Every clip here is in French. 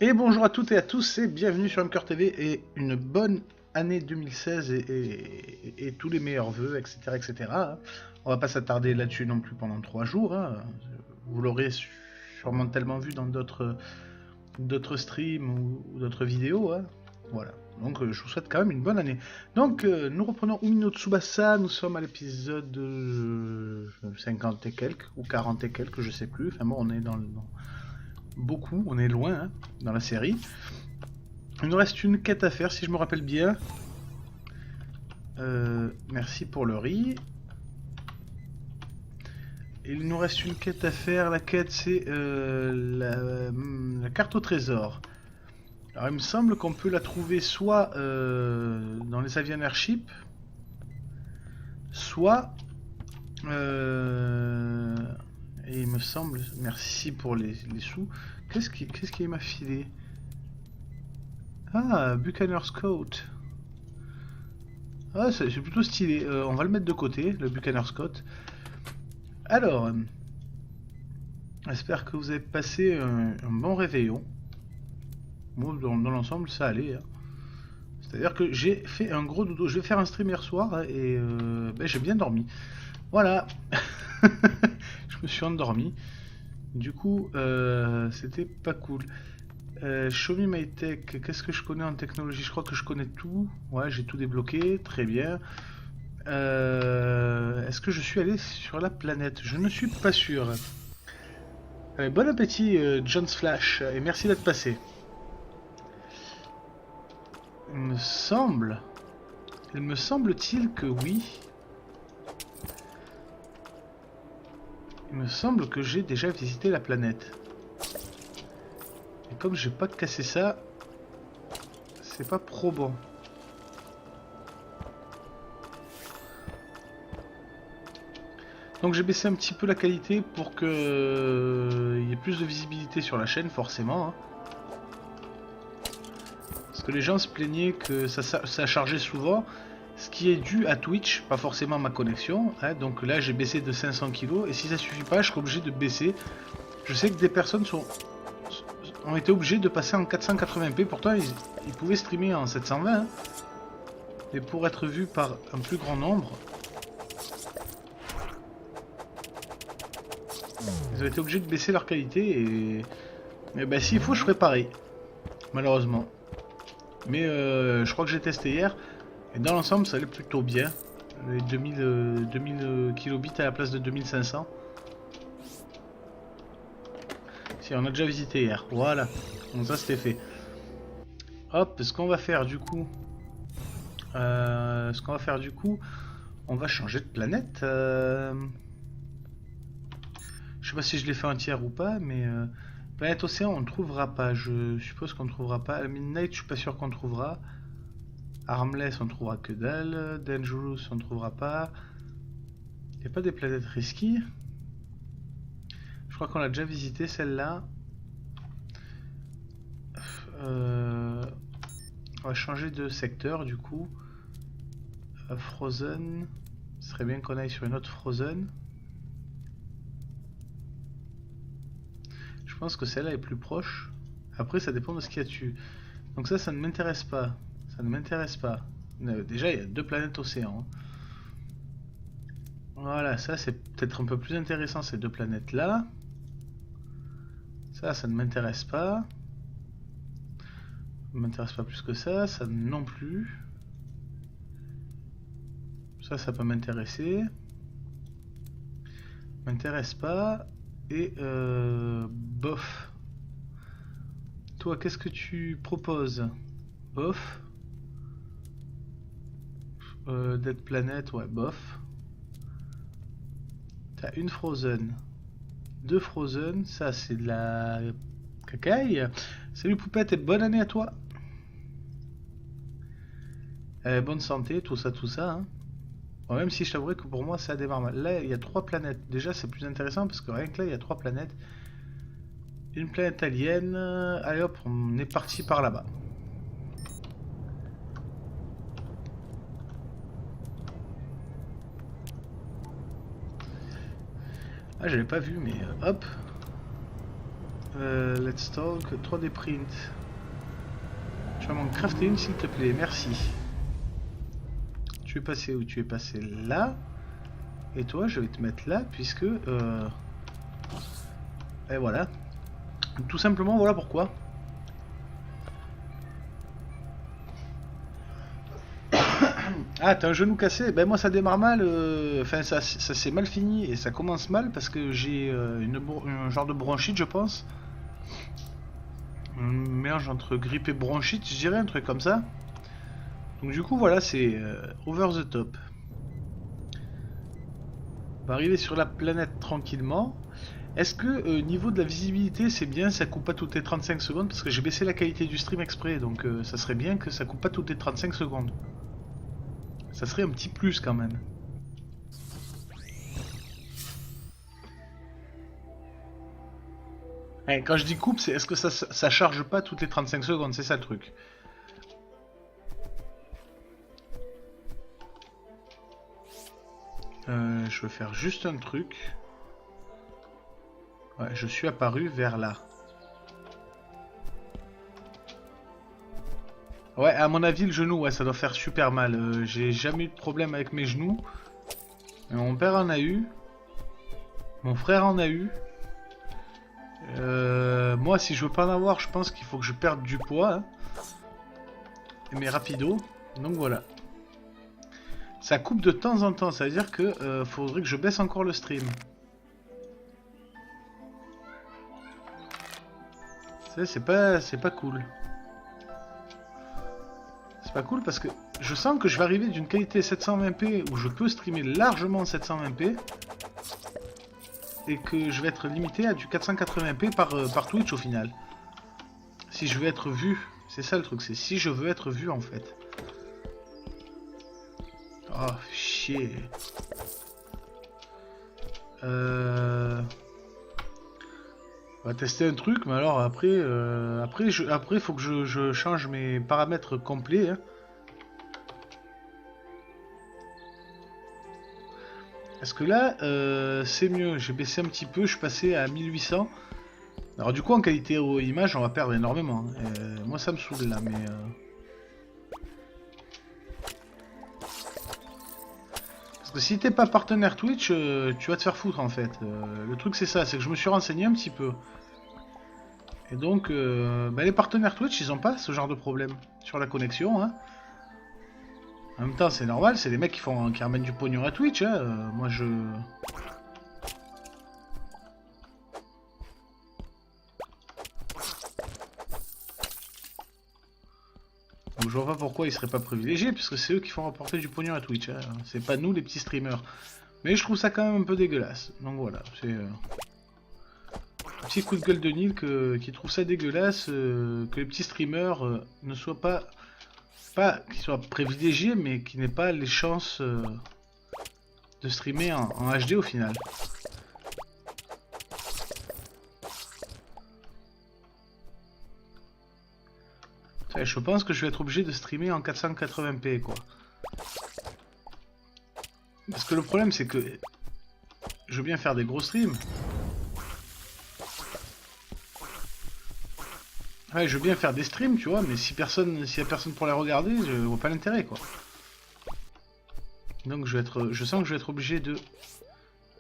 Et bonjour à toutes et à tous et bienvenue sur MCœur TV et une bonne année 2016 et tous les meilleurs vœux, etc. etc. hein. On va pas s'attarder là-dessus non plus pendant 3 jours. hein. Vous l'aurez sûrement tellement vu dans d'autres streams ou d'autres vidéos. Voilà. Donc je vous souhaite quand même une bonne année. Donc nous reprenons Umino Tsubasa, nous sommes à l'épisode 50 et quelques, ou 40 et quelques, je sais plus. Enfin bon, on est dans beaucoup, on est loin dans la série. Il nous reste une quête à faire si je me rappelle bien. Merci pour le riz. Il nous reste une quête à faire. La quête c'est la carte au trésor. Alors il me semble qu'on peut la trouver soit dans les avion airships, soit et il me semble, merci pour les sous. Qu'est-ce qui m'a filé? Ah, Buccaneer's Coat. Ah, c'est plutôt stylé. On va le mettre de côté, le Buccaneer's Coat. Alors, j'espère que vous avez passé un bon réveillon. Moi, dans l'ensemble, ça allait. C'est-à-dire que j'ai fait un gros dodo. Je vais faire un stream hier soir et j'ai bien dormi. Voilà. Je me suis endormi. Du coup, c'était pas cool. Show me my tech. Qu'est-ce que je connais en technologie? Je crois que je connais tout. Ouais, j'ai tout débloqué. Très bien. Est-ce que je suis allé sur la planète? Je ne suis pas sûr. Bon appétit, John's Flash. Et merci d'être passé. Il me semble-t-il que oui. Il me semble que j'ai déjà visité la planète. Et comme j'ai pas cassé ça, c'est pas probant. Donc j'ai baissé un petit peu la qualité pour que y ait plus de visibilité sur la chaîne, forcément. Parce que les gens se plaignaient que ça chargeait souvent. Ce qui est dû à Twitch, pas forcément à ma connexion. Donc là j'ai baissé de 500 kg. Et si ça suffit pas, je serai obligé de baisser. Je sais que des personnes ont été obligées de passer en 480p. Pourtant ils pouvaient streamer en 720. Mais pour être vus par un plus grand nombre, ils ont été obligés de baisser leur qualité. Mais bah, s'il faut, je ferai pareil. Malheureusement. Mais je crois que j'ai testé hier. Et dans l'ensemble, ça allait plutôt bien. Les 2000 kilobits à la place de 2500. Si, on a déjà visité hier. Voilà. Donc ça, c'était fait. Hop, ce qu'on va faire du coup... on va changer de planète. Je sais pas si je l'ai fait entière ou pas, mais... planète océan, on ne trouvera pas. Je suppose qu'on ne trouvera pas. Midnight, je suis pas sûr qu'on trouvera. Armless, on trouvera que dalle. Dangerous, on ne trouvera pas. Il n'y a pas des planètes risky. Je crois qu'on l'a déjà visité celle-là. On va changer de secteur du coup. Frozen. Ce serait bien qu'on aille sur une autre Frozen. Je pense que celle-là est plus proche. Après, ça dépend de ce qu'il y a dessus. Donc ça ne m'intéresse pas. Ça ne m'intéresse pas. Déjà, il y a 2 planètes océans. Voilà, ça c'est peut-être un peu plus intéressant, ces 2 planètes-là. Ça ne m'intéresse pas. Ça ne m'intéresse pas plus que ça. Ça non plus. Ça peut m'intéresser. M'intéresse pas. Et bof. Toi, qu'est-ce que tu proposes? Bof. Dead Planet, ouais, bof. T'as une Frozen. 2 Frozen. Ça, c'est de la cacaille. Salut Poupette et bonne année à toi. Bonne santé, tout ça, hein. Bon, même si je t'avouerais que pour moi, ça démarre mal. Là, il y a 3 planètes. Déjà, c'est plus intéressant parce que rien que là, il y a 3 planètes. Une planète alien. Allez hop, on est parti par là-bas. Ah, j'avais pas vu, mais hop. Let's talk. 3D print. Tu vas m'en crafter une s'il te plaît, merci. Tu es passé où? Tu es passé là. Et toi, je vais te mettre là, puisque... Et voilà. Tout simplement, voilà pourquoi. Ah, t'as un genou cassé? Ben moi ça démarre mal, enfin ça s'est mal fini et ça commence mal parce que j'ai un genre de bronchite je pense. Un mélange entre grippe et bronchite, je dirais, un truc comme ça. Donc du coup voilà, c'est over the top. On va arriver sur la planète tranquillement. Est-ce que niveau de la visibilité c'est bien, ça coupe pas toutes les 35 secondes? Parce que j'ai baissé la qualité du stream exprès, donc ça serait bien que ça coupe pas toutes les 35 secondes. Ça serait un petit plus quand même. Et quand je dis coupe, c'est est-ce que ça charge pas toutes les 35 secondes? C'est ça le truc. Je veux faire juste un truc. Ouais, je suis apparu vers là. Ouais, à mon avis, le genou, ouais, ça doit faire super mal. J'ai jamais eu de problème avec mes genoux. Mais mon père en a eu. Mon frère en a eu. Moi, si je veux pas en avoir, je pense qu'il faut que je perde du poids. Hein. Mais rapido. Donc voilà. Ça coupe de temps en temps, ça veut dire que faudrait que je baisse encore le stream. C'est pas cool. C'est pas cool parce que je sens que je vais arriver d'une qualité 720p où je peux streamer largement 720p et que je vais être limité à du 480p par Twitch au final. Si je veux être vu, c'est ça le truc, c'est si je veux être vu en fait. Oh chier. On va tester un truc, mais alors après, après faut que je change mes paramètres complets. Hein. Parce que là, c'est mieux. J'ai baissé un petit peu, je suis passé à 1800. Alors du coup, en qualité image, on va perdre énormément. Moi, ça me saoule là, mais... Parce que si t'es pas partenaire Twitch, tu vas te faire foutre en fait. Le truc c'est ça, c'est que je me suis renseigné un petit peu. Et donc, bah, les partenaires Twitch, ils ont pas ce genre de problème sur la connexion. Hein. En même temps, c'est normal, c'est les mecs qui ramènent du pognon à Twitch. Hein. Moi, je... Donc, je vois pas pourquoi ils seraient pas privilégiés, puisque c'est eux qui font rapporter du pognon à Twitch. Hein. C'est pas nous, les petits streamers. Mais je trouve ça quand même un peu dégueulasse. Donc voilà, c'est... Petit coup de gueule de Nil qui trouve ça dégueulasse que les petits streamers ne soient pas qu'ils soient privilégiés mais qui n'aient pas les chances de streamer en HD au final. Ouais, je pense que je vais être obligé de streamer en 480p quoi. Parce que le problème c'est que je veux bien faire des gros streams. Ouais, je veux bien faire des streams, tu vois, mais s'il y a personne pour les regarder, je vois pas l'intérêt, quoi. Donc je sens que je vais être obligé de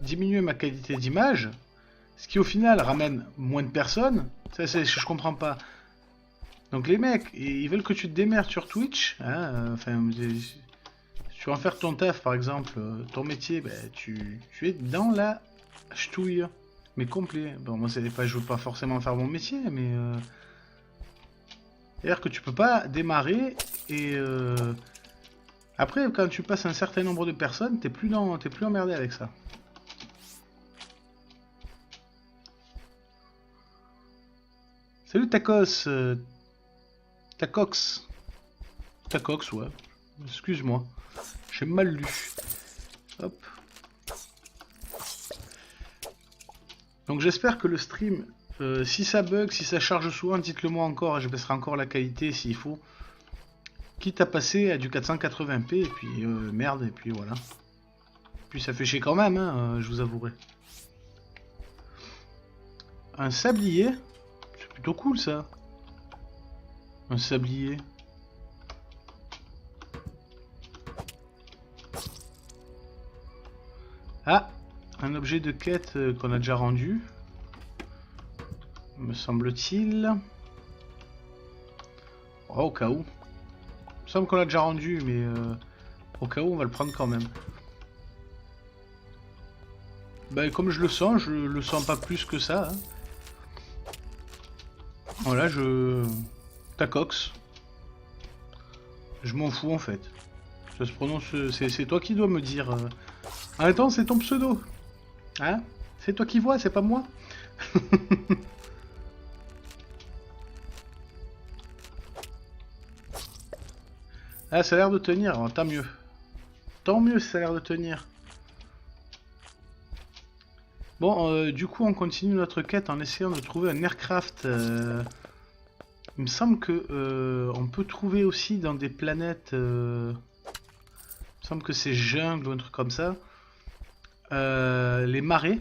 diminuer ma qualité d'image, ce qui au final ramène moins de personnes. Ça, je comprends pas. Donc les mecs, ils veulent que tu te démerdes sur Twitch, hein, enfin, tu veux en faire ton taf, par exemple, ton métier, ben, tu es dans la ch'touille, mais complet. Bon, moi, je veux pas forcément faire mon métier, mais... C'est-à-dire que tu peux pas démarrer et après quand tu passes un certain nombre de personnes, t'es plus emmerdé avec ça. Salut Tacos, Tacox, Tacox ouais. Excuse-moi, j'ai mal lu. Hop. Donc j'espère que le stream, si ça bug, si ça charge souvent, dites-le moi encore et je baisserai encore la qualité s'il faut. Quitte à passer à du 480p et puis merde et puis voilà. Puis ça fait chier quand même, hein, je vous avouerai. Un sablier. plutôt cool ça. Un sablier. Ah, un objet de quête qu'on a déjà rendu. Me semble-t-il. Oh, au cas où. Il me semble qu'on l'a déjà rendu, mais au cas où, on va le prendre quand même. Bah, comme je le sens pas plus que ça. Hein. Voilà, Tacox. Je m'en fous en fait. Ça se prononce. C'est toi qui dois me dire. Attends, c'est ton pseudo. Hein? C'est toi qui vois, c'est pas moi. Ah, ça a l'air de tenir, alors, tant mieux. Tant mieux si ça a l'air de tenir. Bon, du coup, on continue notre quête en essayant de trouver un aircraft. Il me semble que on peut trouver aussi dans des planètes. Il me semble que c'est jungle ou un truc comme ça. Les marais.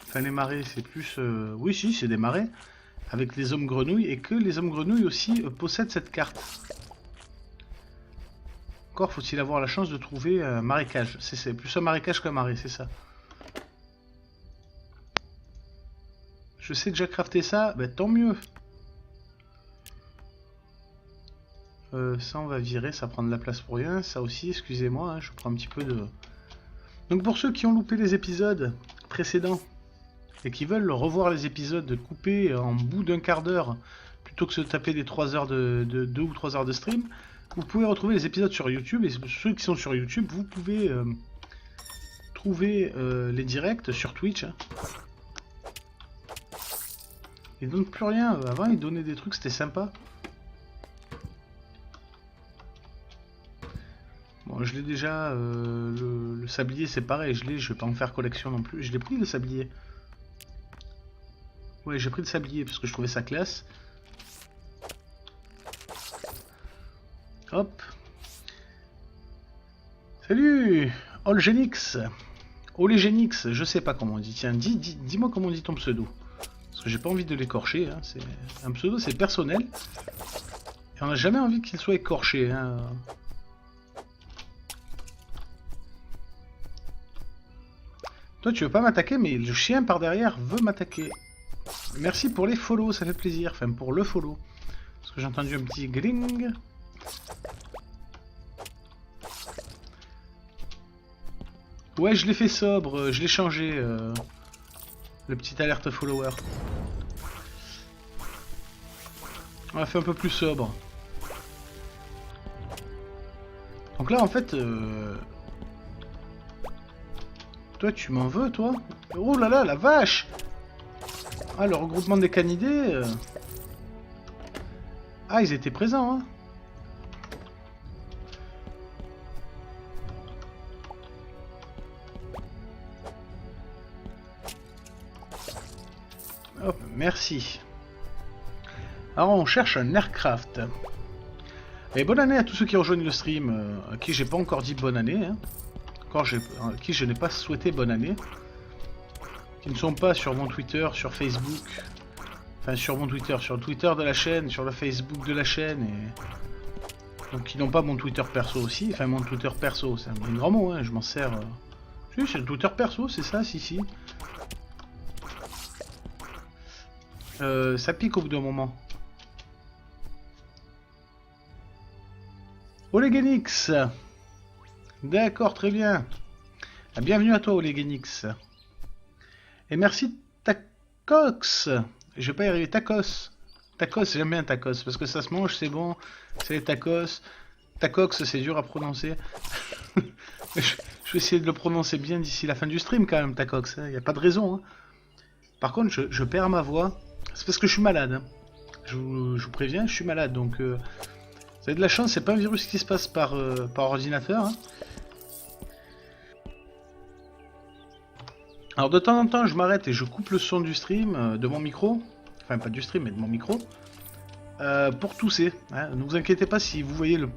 Enfin, les marais, c'est plus. Oui, si, c'est des marais. Avec les hommes grenouilles. Et que les hommes grenouilles aussi possèdent cette carte. Encore faut-il avoir la chance de trouver un marécage. C'est plus un marécage qu'un marais, c'est ça. Je sais déjà crafter ça, bah tant mieux. Ça on va virer, ça prend de la place pour rien. Ça aussi, excusez-moi, hein, je prends un petit peu de... Donc pour ceux qui ont loupé les épisodes précédents et qui veulent revoir les épisodes coupés en bout d'un quart d'heure plutôt que se taper des 3 heures de 2 ou 3 heures de stream, vous pouvez retrouver les épisodes sur YouTube. Et ceux qui sont sur YouTube, vous pouvez trouver les directs sur Twitch. Hein. Ils donnent plus rien. Avant, ils donnaient des trucs, c'était sympa. Bon, je l'ai déjà. Le sablier, c'est pareil. Je vais pas en faire collection non plus. Je l'ai pris le sablier. Ouais, j'ai pris le sablier parce que je trouvais ça classe. Hop. Salut Olgenix. Olégenix, je sais pas comment on dit. Tiens, dis-moi comment on dit ton pseudo. Parce que j'ai pas envie de l'écorcher. Hein. Un pseudo, c'est personnel. Et on n'a jamais envie qu'il soit écorché. Hein. Toi, tu veux pas m'attaquer, mais le chien par derrière veut m'attaquer. Merci pour les follow, ça fait plaisir. Enfin, pour le follow. Parce que j'ai entendu un petit gling. Ouais, je l'ai fait sobre, je l'ai changé. Le petit alerte follower. On l'a fait un peu plus sobre. Donc là, en fait... Toi, tu m'en veux, toi? Oh là là, la vache! Ah, le regroupement des canidés... Ah, ils étaient présents, hein. Hop, merci. Alors, on cherche un aircraft. Et bonne année à tous ceux qui rejoignent le stream, à qui j'ai pas encore dit bonne année. Hein. À qui je n'ai pas souhaité bonne année. Qui ne sont pas sur mon Twitter, sur Facebook. Enfin, sur mon Twitter, sur le Twitter de la chaîne, sur le Facebook de la chaîne. Et... Donc, qui n'ont pas mon Twitter perso aussi. Enfin, mon Twitter perso, c'est un grand mot, hein, je m'en sers. Si, c'est le Twitter perso, c'est ça, si. Ça pique au bout d'un moment. Olegenix. D'accord, très bien. Bienvenue à toi, Olegenix. Et merci Tacox. Je vais pas y arriver. Tacos. Tacos, j'aime bien tacos. Parce que ça se mange, c'est bon. C'est les tacos. Tacox, c'est dur à prononcer. je vais essayer de le prononcer bien d'ici la fin du stream, quand même, Tacox. Il n'y a pas de raison. Hein. Par contre, je perds ma voix. C'est parce que je suis malade. Hein. Je vous préviens, je suis malade. Donc, vous avez de la chance, c'est pas un virus qui se passe par ordinateur. Hein. Alors, de temps en temps, je m'arrête et je coupe le son du stream, de mon micro. Enfin, pas du stream, mais de mon micro. Pour tousser. Hein. Ne vous inquiétez pas si vous voyez le